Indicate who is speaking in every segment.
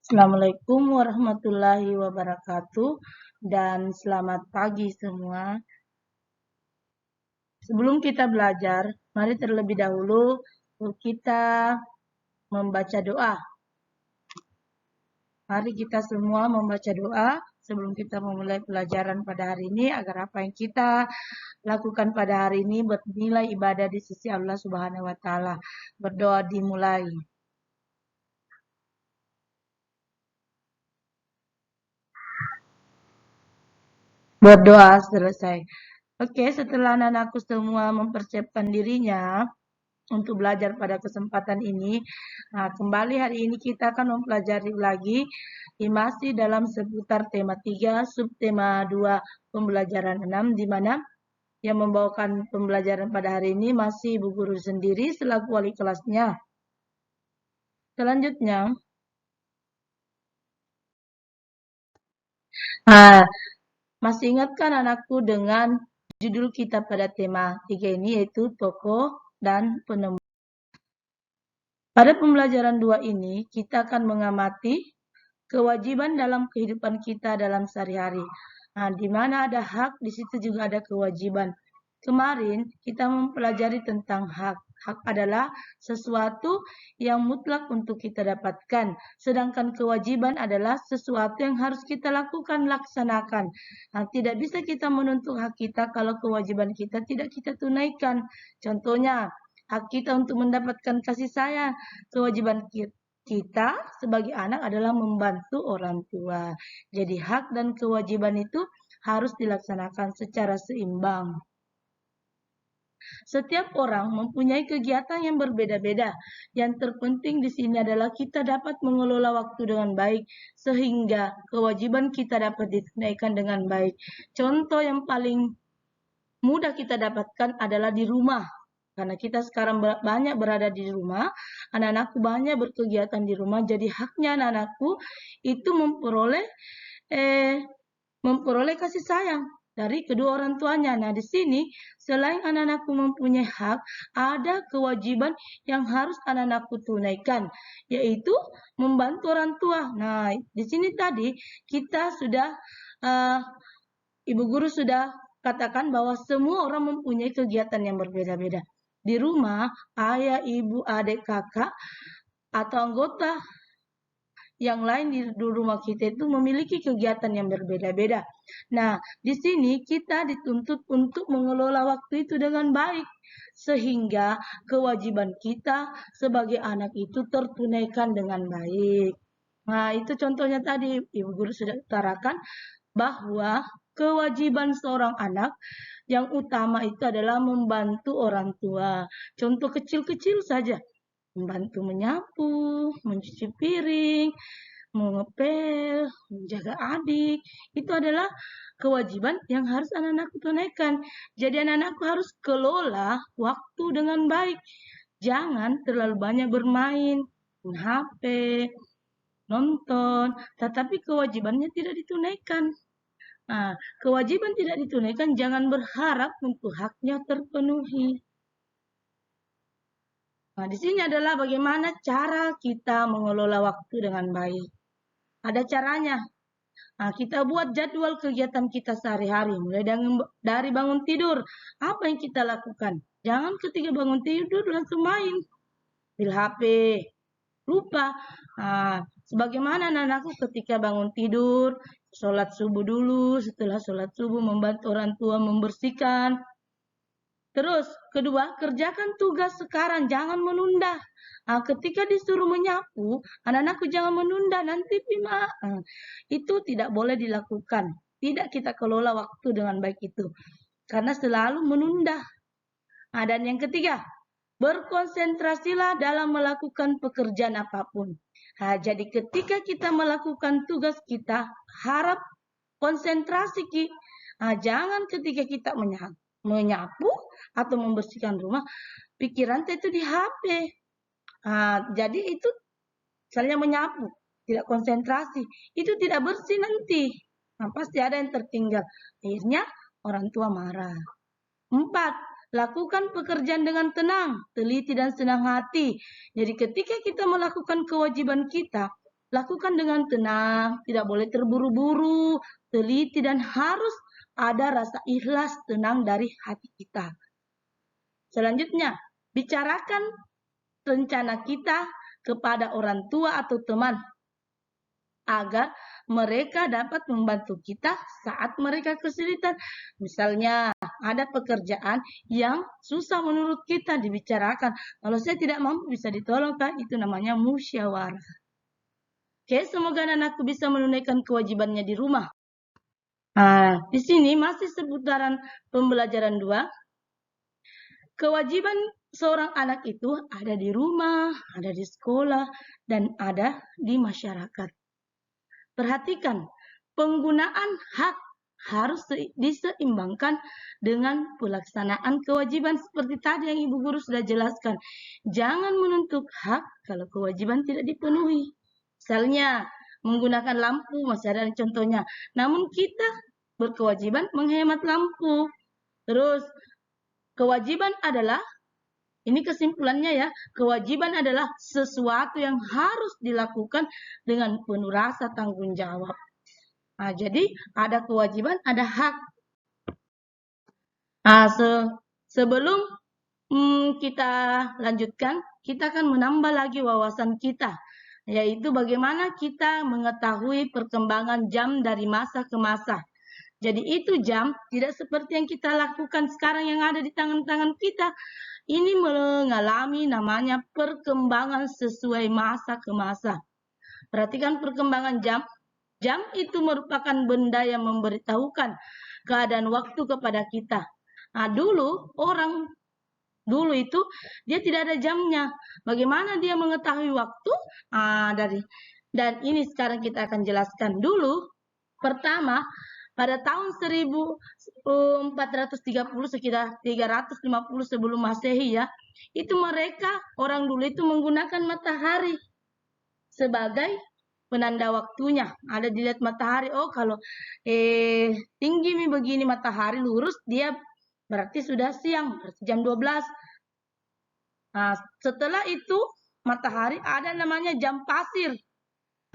Speaker 1: Assalamualaikum warahmatullahi wabarakatuh dan selamat pagi semua. Sebelum kita belajar, mari terlebih dahulu kita membaca doa. Mari kita semua membaca doa sebelum kita memulai pelajaran pada hari ini agar apa yang kita lakukan pada hari ini bernilai ibadah di sisi Allah Subhanahu wa taala. Berdoa dimulai. Berdoa selesai. Oke, setelah anak-anakku semua mempersiapkan dirinya untuk belajar pada kesempatan ini, kembali hari ini kita akan mempelajari lagi masih dalam seputar tema 3, subtema 2, pembelajaran 6, di mana yang membawakan pembelajaran pada hari ini masih Ibu Guru sendiri selaku wali kelasnya. Selanjutnya, masih ingatkan anakku dengan judul kita pada tema 3 ini, yaitu tokoh dan penemu. Pada pembelajaran 2 ini, kita akan mengamati kewajiban dalam kehidupan kita dalam sehari-hari. Di mana ada hak, di situ juga ada kewajiban. Kemarin kita mempelajari tentang hak. Hak adalah sesuatu yang mutlak untuk kita dapatkan. Sedangkan kewajiban adalah sesuatu yang harus kita lakukan, laksanakan. Tidak bisa kita menuntut hak kita kalau kewajiban kita tidak kita tunaikan. Contohnya, hak kita untuk mendapatkan kasih sayang. Kewajiban kita sebagai anak adalah membantu orang tua. Jadi hak dan kewajiban itu harus dilaksanakan secara seimbang. Setiap orang mempunyai kegiatan yang berbeda-beda. Yang terpenting di sini adalah kita dapat mengelola waktu dengan baik sehingga kewajiban kita dapat ditunaikan dengan baik. Contoh yang paling mudah kita dapatkan adalah di rumah. Karena kita sekarang banyak berada di rumah, anak-anakku banyak berkegiatan di rumah, jadi haknya anak-anakku itu memperoleh kasih sayang dari kedua orang tuanya. Nah, di sini selain anak-anakku mempunyai hak, ada kewajiban yang harus anak-anakku tunaikan, yaitu membantu orang tua. Nah, di sini tadi kita sudah Ibu Guru sudah katakan bahwa semua orang mempunyai kegiatan yang berbeda-beda. Di rumah, ayah, ibu, adik, kakak, atau anggota yang lain di rumah kita itu memiliki kegiatan yang berbeda-beda. Nah, di sini kita dituntut untuk mengelola waktu itu dengan baik, sehingga kewajiban kita sebagai anak itu tertunaikan dengan baik. Nah, itu contohnya tadi Ibu Guru sudah utarakan bahwa kewajiban seorang anak yang utama itu adalah membantu orang tua. Contoh kecil-kecil saja, membantu menyapu, mencuci piring, mengepel, menjaga adik. Itu adalah kewajiban yang harus anak-anakku tunaikan. Jadi anak-anakku harus kelola waktu dengan baik. Jangan terlalu banyak bermain, HP, nonton, tetapi kewajibannya tidak ditunaikan. Nah, kewajiban tidak ditunaikan, jangan berharap untuk haknya terpenuhi. Nah, di sini adalah bagaimana cara kita mengelola waktu dengan baik. Ada caranya. Nah, kita buat jadwal kegiatan kita sehari-hari, mulai dari bangun tidur. Apa yang kita lakukan? Jangan ketika bangun tidur langsung main, ambil HP, lupa. Nah, sebagaimana anakku ketika bangun tidur, sholat subuh dulu, setelah sholat subuh membantu orang tua membersihkan. Terus, kedua, kerjakan tugas sekarang, jangan menunda. Ketika disuruh menyapu, anak-anakku jangan menunda, nanti Pima. Itu tidak boleh dilakukan. Tidak kita kelola waktu dengan baik itu. Karena selalu menunda. Dan yang ketiga, berkonsentrasilah dalam melakukan pekerjaan apapun. Jadi ketika kita melakukan tugas kita, harap konsentrasi. Jangan ketika kita menyapu atau membersihkan rumah, pikiran itu di HP. Jadi itu misalnya menyapu, tidak konsentrasi, itu tidak bersih nanti. Pasti ada yang tertinggal. Akhirnya orang tua marah. 4. Lakukan pekerjaan dengan tenang, teliti dan senang hati. Jadi ketika kita melakukan kewajiban kita, lakukan dengan tenang, tidak boleh terburu-buru, teliti, dan harus ada rasa ikhlas tenang dari hati kita. Selanjutnya, bicarakan rencana kita kepada orang tua atau teman agar mereka dapat membantu kita saat mereka kesulitan. Misalnya, ada pekerjaan yang susah menurut kita dibicarakan. Kalau saya tidak mampu bisa ditolong, kan? Itu namanya musyawarah. Oke, semoga anakku bisa menunaikan kewajibannya di rumah. Di sini masih seputaran pembelajaran 2. Kewajiban seorang anak itu ada di rumah, ada di sekolah, dan ada di masyarakat. Perhatikan, penggunaan hak harus diseimbangkan dengan pelaksanaan kewajiban seperti tadi yang Ibu Guru sudah jelaskan. Jangan menuntut hak kalau kewajiban tidak dipenuhi. Misalnya, menggunakan lampu, masih ada contohnya. Namun kita berkewajiban menghemat lampu. Terus, kewajiban adalah, ini kesimpulannya ya, kewajiban adalah sesuatu yang harus dilakukan dengan penuh rasa tanggung jawab. Jadi ada kewajiban, ada hak. Sebelum kita lanjutkan, kita akan menambah lagi wawasan kita, yaitu bagaimana kita mengetahui perkembangan jam dari masa ke masa. Jadi itu jam tidak seperti yang kita lakukan sekarang yang ada di tangan-tangan kita. Ini mengalami namanya perkembangan sesuai masa ke masa. Perhatikan perkembangan jam. Jam itu merupakan benda yang memberitahukan keadaan waktu kepada kita. Dulu itu dia tidak ada jamnya. Bagaimana dia mengetahui waktu? Dan ini sekarang kita akan jelaskan. Dulu, pertama, pada tahun 1430, sekitar 350 sebelum Masehi ya, itu mereka, orang dulu itu menggunakan matahari sebagai penanda waktunya. Ada dilihat matahari, oh kalau tinggi begini matahari lurus, dia berarti sudah siang, berarti jam 12. Setelah itu matahari ada namanya jam pasir.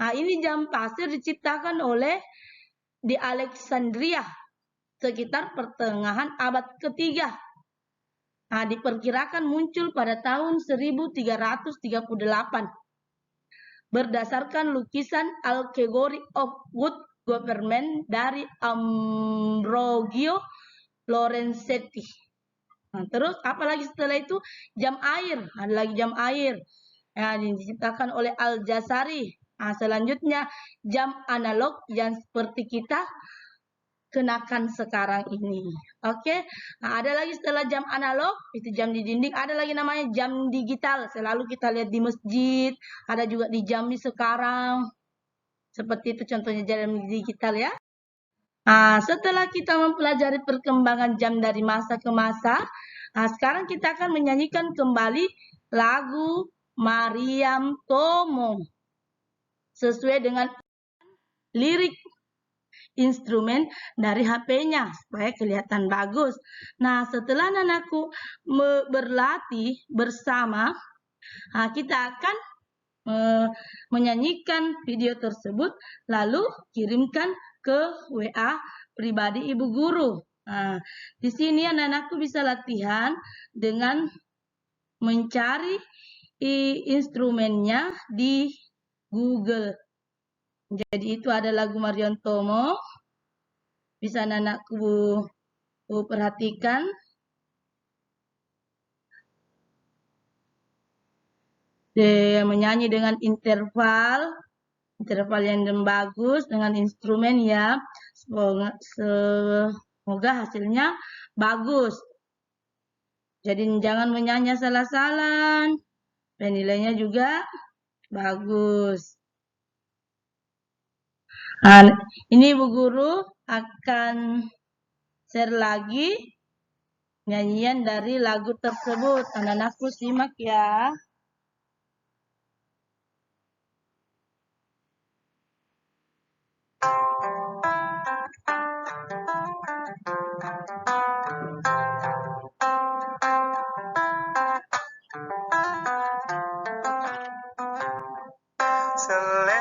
Speaker 1: Ini jam pasir diciptakan oleh di Alexandria sekitar pertengahan abad ketiga. Diperkirakan muncul pada tahun 1338 berdasarkan lukisan Allegory of Good Government dari Ambrogio Lorenzetti. Terus apalagi setelah itu jam air, ada lagi jam air yang diciptakan oleh Al-Jazari. Selanjutnya jam analog yang seperti kita kenakan sekarang ini. Oke. Ada lagi setelah jam analog, itu jam di dinding, ada lagi namanya jam digital. Selalu kita lihat di masjid, ada juga di Jambi sekarang. Seperti itu contohnya jam digital ya. Setelah kita mempelajari perkembangan jam dari masa ke masa, sekarang kita akan menyanyikan kembali lagu Mariam Tomo sesuai dengan lirik instrumen dari HP-nya supaya kelihatan bagus. Setelah anakku berlatih bersama, kita akan menyanyikan video tersebut lalu kirimkan ke WA pribadi Ibu Guru. Di sini anak-anakku bisa latihan dengan mencari instrumennya di Google. Jadi itu ada lagu Mariam Tomo. Bisa anak-anakku perhatikan. Dia menyanyi dengan interval yang bagus dengan instrumen ya. Semoga hasilnya bagus. Jadi jangan menyanyi salah-salah. Dan nilainya juga bagus. Ini Ibu Guru akan share lagi nyanyian dari lagu tersebut. Anak-anakku simak ya.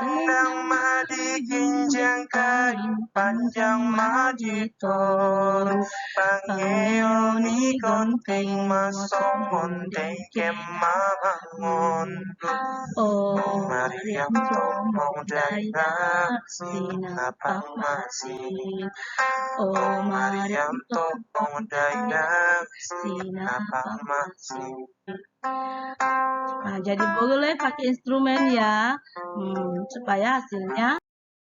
Speaker 2: Selendang madi ginjang kain panjang madi tor. Pangeoni gonteng masong mondeng kemamangon.
Speaker 1: Oh
Speaker 2: Mariam tomong daerah sinapang masin. Oh Mariam tomong daerah sinapang masin.
Speaker 1: Nah, jadi boleh pakai instrumen ya, supaya hasilnya